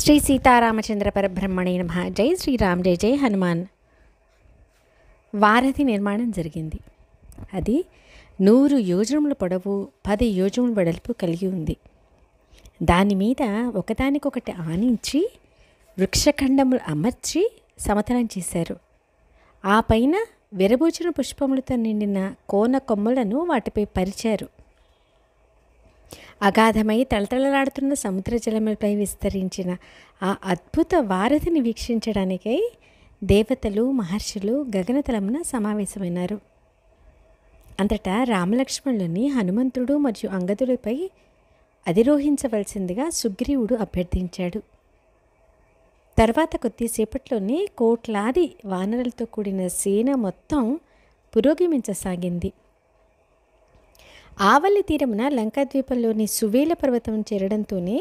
శ్రీ సీతారామచంద్ర పరబ్రహ్మణే నమః. జై శ్రీరామ్, జై జై హనుమాన్. వారధి నిర్మాణం జరిగింది. అది 100 యోజనముల పొడవు, 10 యోజనముల వెడల్పు కలిగి ఉంది. దాని మీద ఒకదానికొకటి ఆనించి వృక్షఖండములు అమర్చి సమతలం చేశారు. ఆ పైన విరబూచిన పుష్పములతో నిండిన కోన కొమ్మలను వాటిపై పరిచారు. అగాధమై తళతళలాడుతున్న సముద్ర జలములపై విస్తరించిన ఆ అద్భుత వారధిని వీక్షించడానికై దేవతలు, మహర్షులు గగనతలమున సమావేశమైనారు. అంతటా రామలక్ష్మణులని హనుమంతుడు మరియు అంగదుడిపై అధిరోహించవలసిందిగా సుగ్రీవుడు అభ్యర్థించాడు. తర్వాత కొద్దిసేపట్లోనే కోట్లాది వానరులతో కూడిన సేన మొత్తం పురోగమించసాగింది. ఆవల్లి తీరమున లంకాద్వీపంలోని సువేల పర్వతం చేరడంతోనే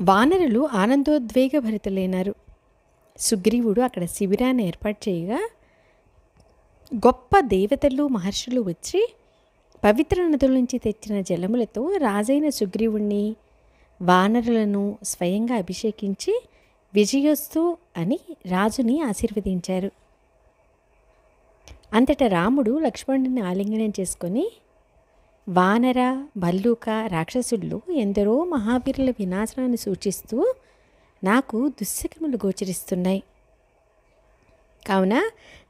వానరులు ఆనందోద్వేగభరితులైనారు. సుగ్రీవుడు అక్కడ శిబిరాన్ని ఏర్పాటు చేయగా గొప్ప దేవతలు, మహర్షులు వచ్చి పవిత్ర నదుల నుంచి తెచ్చిన జలములతో రాజైన సుగ్రీవుణ్ణి, వానరులను స్వయంగా అభిషేకించి విజయోస్తు అని రాజుని ఆశీర్వదించారు. అంతటా రాముడు లక్ష్మణుడిని ఆలింగనం చేసుకొని, వానర, భల్లూక, రాక్షసుల్లో ఎందరో మహావీరుల వినాశనాన్ని సూచిస్తూ నాకు దుశ్శకునములు గోచరిస్తున్నాయి. కావున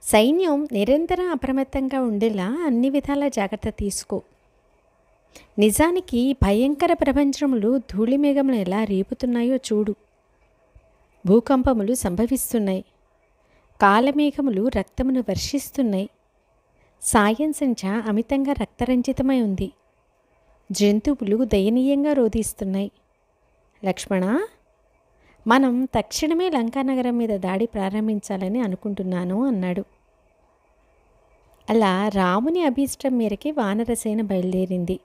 సైన్యం నిరంతరం అప్రమత్తంగా ఉండేలా అన్ని విధాల జాగ్రత్త తీసుకో. నిజానికి భయంకర ప్రపంచములు ధూళిమేఘములు ఎలా రేపుతున్నాయో చూడు. భూకంపములు సంభవిస్తున్నాయి. కాలమేఘములు రక్తమును వర్షిస్తున్నాయి. సాయం సంచ అమితంగా రక్తరంజితమై ఉంది. జంతువులు దయనీయంగా రోధిస్తున్నాయి. లక్ష్మణ, మనం తక్షణమే లంకానగరం మీద దాడి ప్రారంభించాలని అనుకుంటున్నాను అన్నాడు. అలా రాముని అభీష్టం మేరకి వానరసేన బయలుదేరింది.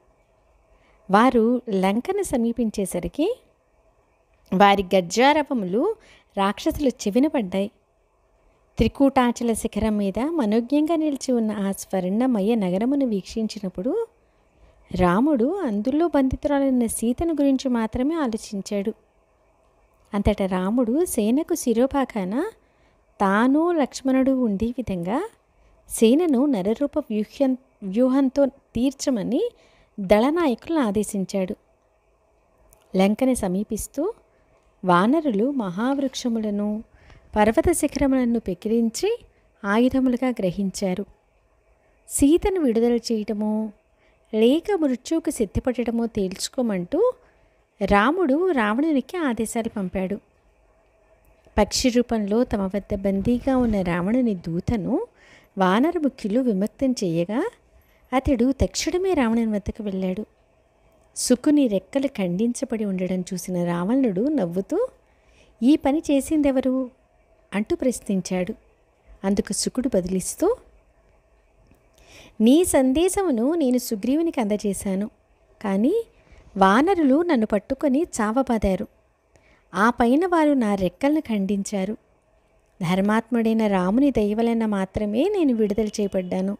వారు లంకను సమీపించేసరికి వారి గజ్జారవములు రాక్షసులు చెవిన పడ్డాయి. త్రికూటాచల శిఖరం మీద మనోజ్ఞంగా నిలిచి ఉన్న ఆ స్వర్ణమయ నగరమును వీక్షించినప్పుడు రాముడు అందులో బంధితురాలైన సీతను గురించి మాత్రమే ఆలోచించాడు. అంతటా రాముడు సేనకు శిరోభాగాన తాను లక్ష్మణుడు ఉండే విధంగా సేనను నరరూప వ్యూహంతో తీర్చమని దళనాయకులను ఆదేశించాడు. లంకని సమీపిస్తూ వానరులు మహావృక్షములను, పర్వత శిఖరములను పెకిరించి ఆయుధములుగా గ్రహించారు. సీతను విడుదల చేయటమో లేక మృత్యువుకు సిద్ధపడటమో తేల్చుకోమంటూ రాముడు రావణునికి ఆదేశాలు పంపాడు. పక్షి రూపంలో తమ వద్ద బందీగా ఉన్న రావణుని దూతను వానర ముఖ్యులు విముక్తం చేయగా అతడు తక్షణమే రావణుని వద్దకు వెళ్ళాడు. శుకుని రెక్కలు ఖండించబడి ఉండడం చూసిన రావణుడు నవ్వుతూ, ఈ పని చేసిందెవరు అంటూ ప్రశ్నించాడు. అందుకు శుకుడు బదిలిస్తూ, నీ సందేశమును నేను సుగ్రీవునికి అందజేశాను, కానీ వానరులు నన్ను పట్టుకొని చావబాదారు. ఆ పైన వారు నా రెక్కలను ఖండించారు. ధర్మాత్ముడైన రాముని దయ వలన మాత్రమే నేను విడుదల చేయబడ్డాను.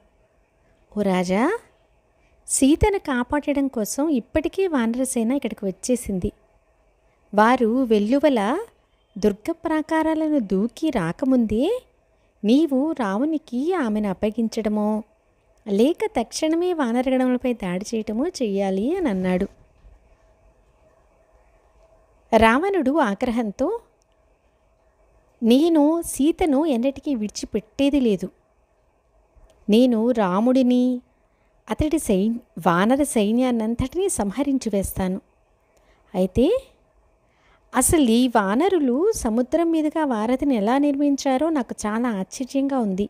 ఓ రాజా, సీతను కాపాడడం కోసం ఇప్పటికీ వానరసేన ఇక్కడికి వచ్చేసింది. వారు వెల్లువల దుర్గ ప్రాకారాలను దూకి రాకముందే నీవు రామునికి ఆమెను అప్పగించడమో లేక తక్షణమే వానరగణములపై దాడి చేయటమో చెయ్యాలి అని అన్నాడు. రావణుడు ఆగ్రహంతో, నేను సీతను ఎన్నటికీ విడిచిపెట్టేది లేదు. నేను రాముడిని, అతడి వానర సైన్యాన్నంతటినీ సంహరించి వేస్తాను. అయితే అసలు ఈ వానరులు సముద్రం మీదుగా వారధిని ఎలా నిర్మించారో నాకు చాలా ఆశ్చర్యంగా ఉంది.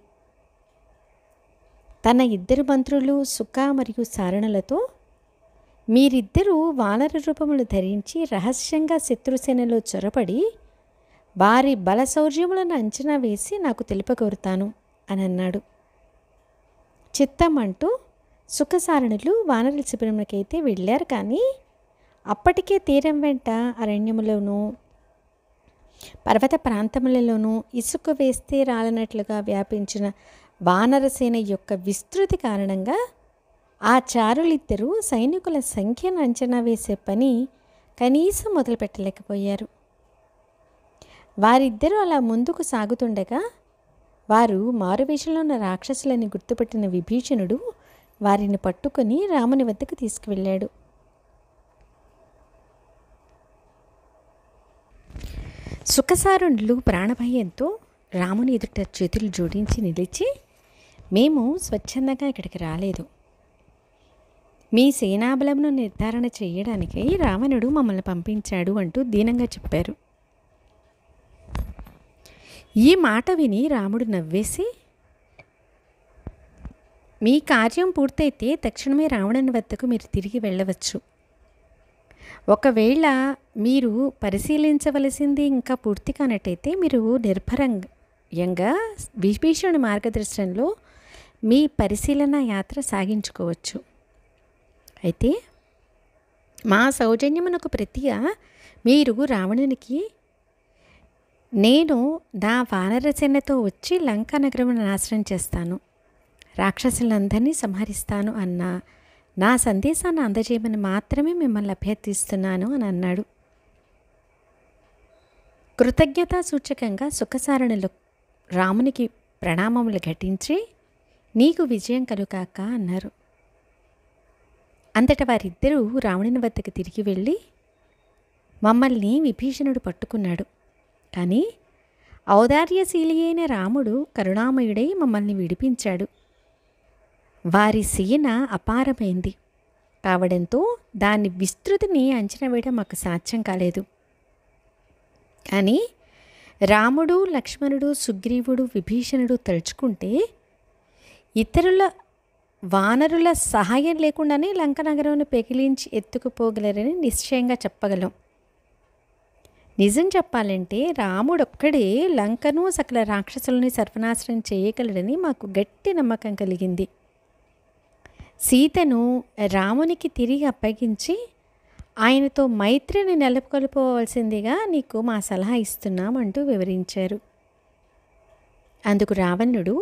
తన 2 మంత్రులు సుక మరియు సారణలతో మీరిద్దరూ వానర రూపములు ధరించి రహస్యంగా శత్రుసేనలో చొరబడి వారి బలశౌర్యములను అంచనా వేసి నాకు తెలుపగోరుతాను అని అన్నాడు. చిత్తం అంటూ సుఖసారణులు వానరుల శిబిరంకైతే వెళ్ళారు. కానీ అప్పటికే తీరం వెంట అరణ్యములోనూ పర్వత ప్రాంతములలోనూ ఇసుక వేస్తే రాలనట్లుగా వ్యాపించిన వానరసేన యొక్క విస్తృతి కారణంగా ఆ చారులిద్దరూ సైనికుల సంఖ్యను అంచనా వేసే పని కనీసం మొదలుపెట్టలేకపోయారు. వారిద్దరూ అలా ముందుకు సాగుతుండగా వారు మారువేషంలో ఉన్న రాక్షసులని గుర్తుపట్టిన విభీషణుడు వారిని పట్టుకొని రాముని వద్దకు తీసుకువెళ్ళాడు. సుఖసారుణులు ప్రాణభయంతో రాముని ఎదుట చేతులు జోడించి నిలిచి, మేము స్వచ్ఛందంగా ఇక్కడికి రాలేదు. మీ సేనాబలంను నిర్ధారణ చేయడానికి రావణుడు మమ్మల్ని పంపించాడు అంటూ దీనంగా చెప్పారు. ఈ మాట విని రాముడు నవ్వేసి, మీ కార్యం పూర్తయితే తక్షణమే రావణుని వద్దకు మీరు తిరిగి వెళ్ళవచ్చు. ఒకవేళ మీరు పరిశీలించవలసింది ఇంకా పూర్తి కానట్టయితే మీరు నిర్భరంగా విభీషణుని మార్గదర్శనంలో మీ పరిశీలన యాత్ర సాగించుకోవచ్చు. అయితే మా సౌజన్యమునకు ప్రతిగా మీరు రావణునికి నేను నా వానరసేనతో వచ్చి లంకా నగరమును నాశనం చేస్తాను, రాక్షసులందరినీ సంహరిస్తాను అన్న నా సందేశాన్ని అందజేయమని మాత్రమే మిమ్మల్ని అభ్యర్థిస్తున్నాను అని అన్నాడు. కృతజ్ఞతా సూచకంగా సుఖసారణులు రామునికి ప్రణామములు ఘటించి, నీకు విజయం కలుగాక అన్నారు. అంతటా వారిద్దరూ రావణుని వద్దకు తిరిగి వెళ్ళి, మమ్మల్ని విభీషణుడు పట్టుకున్నాడు, కానీ ఔదార్యశీలి అయిన రాముడు కరుణామయుడై మమ్మల్ని విడిపించాడు. వారి సేన అపారమైంది కావడంతో దాని విస్తృతిని అంచనా వేయడం మాకు సాధ్యం కాలేదు. కానీ రాముడు, లక్ష్మణుడు, సుగ్రీవుడు, విభీషణుడు తలుచుకుంటే ఇతరుల వానరుల సహాయం లేకుండానే లంక నగరంను పెకిలించి ఎత్తుకుపోగలరని నిశ్చయంగా చెప్పగలం. నిజం చెప్పాలంటే రాముడొక్కడే లంకను సకల రాక్షసులని సర్వనాశనం చేయగలడని మాకు గట్టి నమ్మకం కలిగింది. సీతను రామునికి తిరిగి అప్పగించి ఆయనతో మైత్రిని నెలకొల్పవలసిందిగా నీకు మా సలహా ఇస్తున్నామంటూ వివరించారు. అందుకు రావణుడు,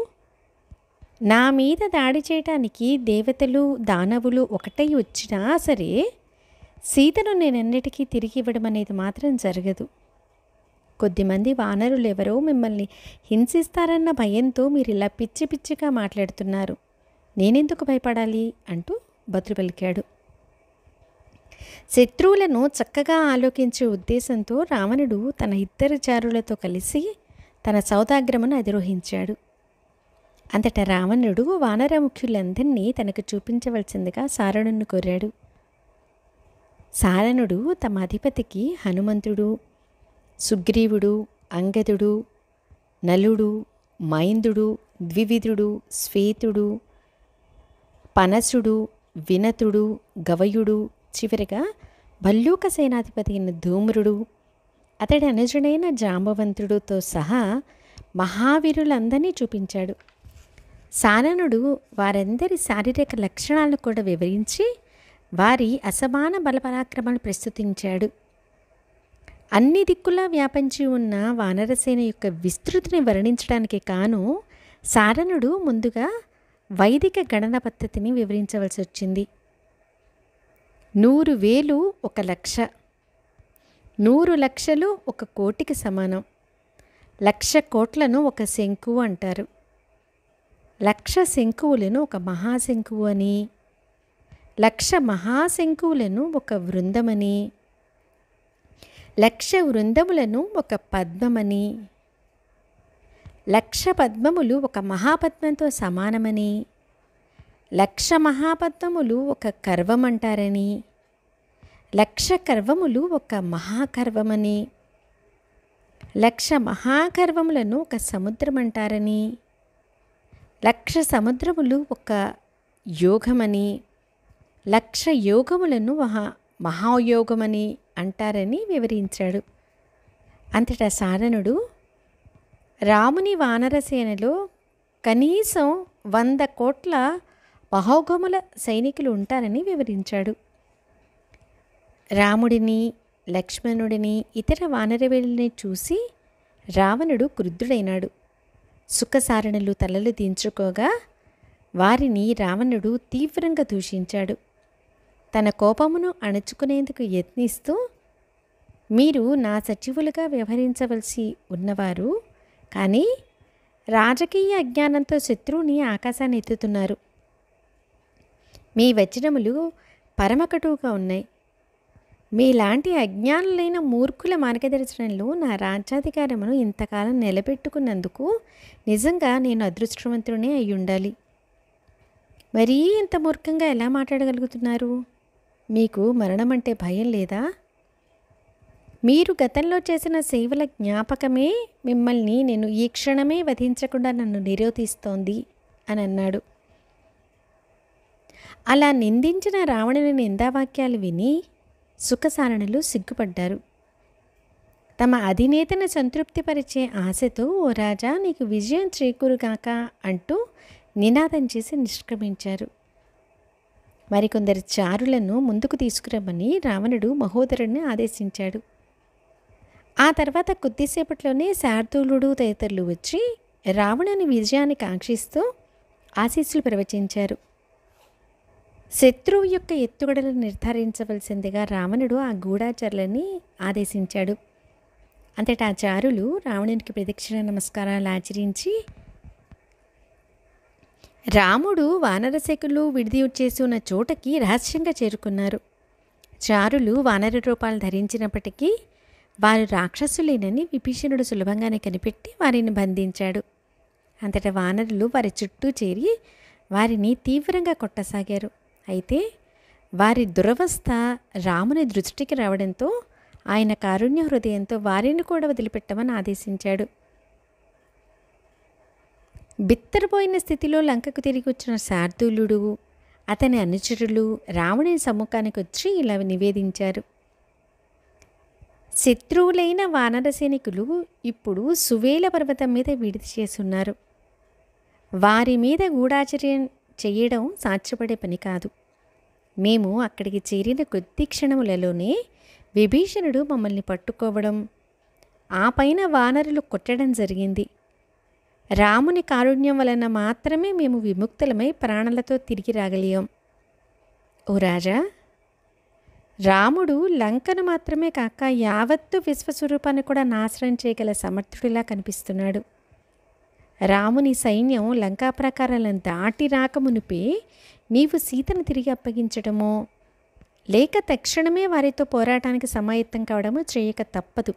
నా మీద దాడి చేయటానికి దేవతలు దానవులు ఒకటై వచ్చినా సరే సీతను నేనెన్నటికీ తిరిగి ఇవ్వడం అనేది మాత్రం జరగదు. కొద్దిమంది వానరులు ఎవరో మిమ్మల్ని హింసిస్తారన్న భయంతో మీరు ఇలా పిచ్చి పిచ్చిగా మాట్లాడుతున్నారు, నేనెందుకు భయపడాలి అంటూ బదులు పలికాడు. శత్రువులను చక్కగా ఆలోకించే ఉద్దేశంతో రావణుడు తన ఇద్దరు చారులతో కలిసి తన సౌదాగ్రమును అధిరోహించాడు. అంతటా రావణుడు వానర ముఖ్యులందరినీ తనకు చూపించవలసిందిగా సారణుని కోరాడు. సారణుడు తమ అధిపతికి హనుమంతుడు, సుగ్రీవుడు, అంగదుడు, నలుడు, మైందుడు, ద్వివిధుడు, శ్వేతుడు, పనసుడు, వినతుడు, గవయుడు, చివరిగా భల్లూక సేనాధిపతి అయిన ధూమ్రుడు, అతడి అనుజుడైన జాంబవంతుడితో సహా మహావీరులందరినీ చూపించాడు. సారణుడు వారందరి శారీరక లక్షణాలను కూడా వివరించి వారి అసమాన బలపరాక్రమాలు ప్రస్తుతించాడు. అన్ని దిక్కులా వ్యాపించి ఉన్న వానరసేన యొక్క విస్తృతిని వర్ణించడానికి కాను సారణుడు ముందుగా వైదిక గణన పద్ధతిని వివరించవలసి వచ్చింది. 100,000 1,00,000, 100,00,000 1,00,00,000కి సమానం. 1,00,000 కోట్లను ఒక శంకువు అంటారు. 1,00,000 శంకువులను ఒక మహాశంకువు అని, 1,00,000 మహాశంకువులను ఒక వృందమని, 1,00,000 వృందములను ఒక పద్మమని, 1,00,000 పద్మములు ఒక మహాపద్మంతో సమానమని, 1,00,000 మహాపద్మములు ఒక కర్వం అంటారని, 1,00,000 కర్వములు ఒక మహాకర్వమని, 1,00,000 మహాకర్వములను ఒక సముద్రం అంటారని, 1,00,000 సముద్రములు ఒక యోగమని, 1,00,000 యోగములను మహాయోగమని అంటారని వివరించాడు. అంతటా సారణుడు రాముని వానరసేనలో కనీసం 100 కోట్ల మహోగముల సైనికులు ఉంటారని వివరించాడు. రాముడిని, లక్ష్మణుడిని, ఇతర వానరవేలుని చూసి రావణుడు క్రుద్ధుడైనాడు. సుఖసారణులు తలలు దించుకోగా వారిని రావణుడు తీవ్రంగా దూషించాడు. తన కోపమును అణుచుకునేందుకు యత్నిస్తూ మీరు నా సచివులుగా వ్యవహరించవలసి ఉన్నవారు, కానీ రాజకీయ అజ్ఞానంతో శత్రువుని ఆకాశాన్ని ఎత్తుతున్నారు. మీ వచనములు పరమకటువుగా ఉన్నాయి. మీలాంటి అజ్ఞానులైన మూర్ఖుల మార్గదర్శనంలో నా రాజ్యాధికారమును ఇంతకాలం నిలబెట్టుకున్నందుకు నిజంగా నేను అదృష్టవంతుడినే అయి ఉండాలి. మరీ ఇంత మూర్ఖంగా ఎలా మాట్లాడగలుగుతున్నారు? మీకు మరణం అంటే భయం లేదా? మీరు గతంలో చేసిన సేవల జ్ఞాపకమే మిమ్మల్ని నేను ఈ క్షణమే వధించకుండా నన్ను నిరోధిస్తోంది అని అన్నాడు. అలా నిందించిన రావణుని నిందావాక్యాలు విని సుఖసారణులు సిగ్గుపడ్డారు. తమ అధినేతను సంతృప్తిపరిచే ఆశతో, ఓ రాజా, నీకు విజయం చేకూరుగాక అంటూ నినాదం చేసి నిష్క్రమించారు. మరికొందరు చారులను ముందుకు తీసుకురమ్మని రావణుడు మహోదరుడిని ఆదేశించాడు. ఆ తర్వాత కొద్దిసేపట్లోనే శార్దూలుడు తదితరులు వచ్చి రావణుని విజయాన్ని కాంక్షిస్తూ ఆశీస్సులు ప్రవచించారు. శత్రువు యొక్క ఎత్తుగడలను నిర్ధారించవలసిందిగా రావణుడు ఆ గూఢాచారులని ఆదేశించాడు. అంతటా ఆ చారులు రావణునికి ప్రదక్షిణ నమస్కారాలు ఆచరించి రాముడు వానరశేఖులు విడిది చేసి ఉన్న చోటకి రహస్యంగా చేరుకున్నారు. చారులు వానర రూపాలు ధరించినప్పటికీ వారు రాక్షసులేనని విభీషణుడు సులభంగానే కనిపెట్టి వారిని బంధించాడు. అంతటా వానరులు వారి చుట్టూ చేరి వారిని తీవ్రంగా కొట్టసాగారు. అయితే వారి దురవస్థ రాముని దృష్టికి రావడంతో ఆయన కారుణ్య హృదయంతో వారిని కూడా వదిలిపెట్టమని ఆదేశించాడు. బిత్తరపోయిన స్థితిలో లంకకు తిరిగి వచ్చిన శార్దూలుడు అతని అనుచరులు రావణుని సమ్ముఖానికి వచ్చి ఇలా నివేదించారు. శత్రువులైన వానర సైనికులు ఇప్పుడు సువేల పర్వతం మీద విడిది చేసున్నారు. వారి మీద గూఢాచర్యం చేయడం సాధ్యపడే పని కాదు. మేము అక్కడికి చేరిన కొద్ది క్షణములలోనే విభీషణుడు మమ్మల్ని పట్టుకోవడం, ఆ పైన వానరులు కొట్టడం జరిగింది. రాముని కారుణ్యం వలన మాత్రమే మేము విముక్తులమై ప్రాణాలతో తిరిగి రాగలిగాం. ఓ రాజా, రాముడు లంకను మాత్రమే కాక యావత్తు విశ్వస్వరూపాన్ని కూడా నాశనం చేయగల సమర్థుడిలా కనిపిస్తున్నాడు. రాముని సైన్యం లంకా ప్రాకారాలను దాటి రాకమునిపే నీవు సీతను తిరిగి అప్పగించడమో లేక తక్షణమే వారితో పోరాటానికి సమాయత్తం కావడమో చేయక తప్పదు.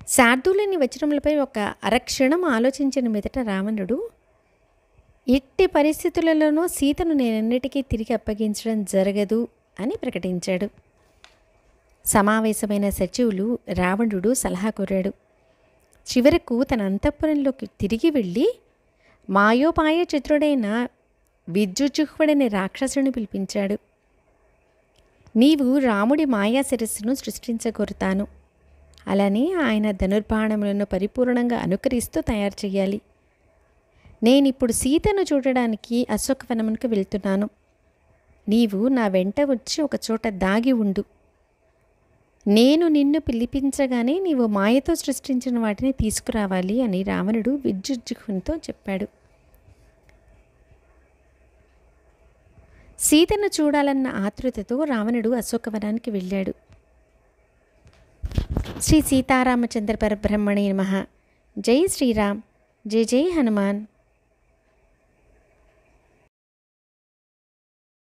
శార్దూలుని వచనములపై ఒక అరక్షణం ఆలోచించిన మీదట రావణుడు, ఎట్టి పరిస్థితులలోనూ సీతను నేనన్నిటికీ తిరిగి అప్పగించడం జరగదు అని ప్రకటించాడు. సమావేశమైన సచివులు రావణుడు సలహా కోరాడు. చివరకు తన అంతఃపురంలోకి తిరిగి వెళ్ళి మాయోపాయ చిత్రుడైన విద్యుజ్జుహ్వుడనే రాక్షసుని పిలిపించాడు. నీవు రాముడి మాయా శిరస్సును సృష్టించగోరుతాను. అలానే ఆయన ధనుర్బాణములను పరిపూర్ణంగా అనుకరిస్తూ తయారు చేయాలి. నేనిప్పుడు సీతను చూడడానికి అశోకవనమునకు వెళ్తున్నాను. నీవు నా వెంట వచ్చి ఒకచోట దాగి ఉండు. నేను నిన్ను పిలిపించగానే నీవు మాయతో సృష్టించిన వాటిని తీసుకురావాలి అని రావణుడు విద్యుజ్జుహ్వునితో చెప్పాడు. సీతను చూడాలన్న ఆతృతతో రావణుడు అశోకవనానికి వెళ్ళాడు. శ్రీ సీతారామచంద్ర పరబ్రహ్మణే నమః. జై శ్రీరామ్. జై జై హనుమాన్.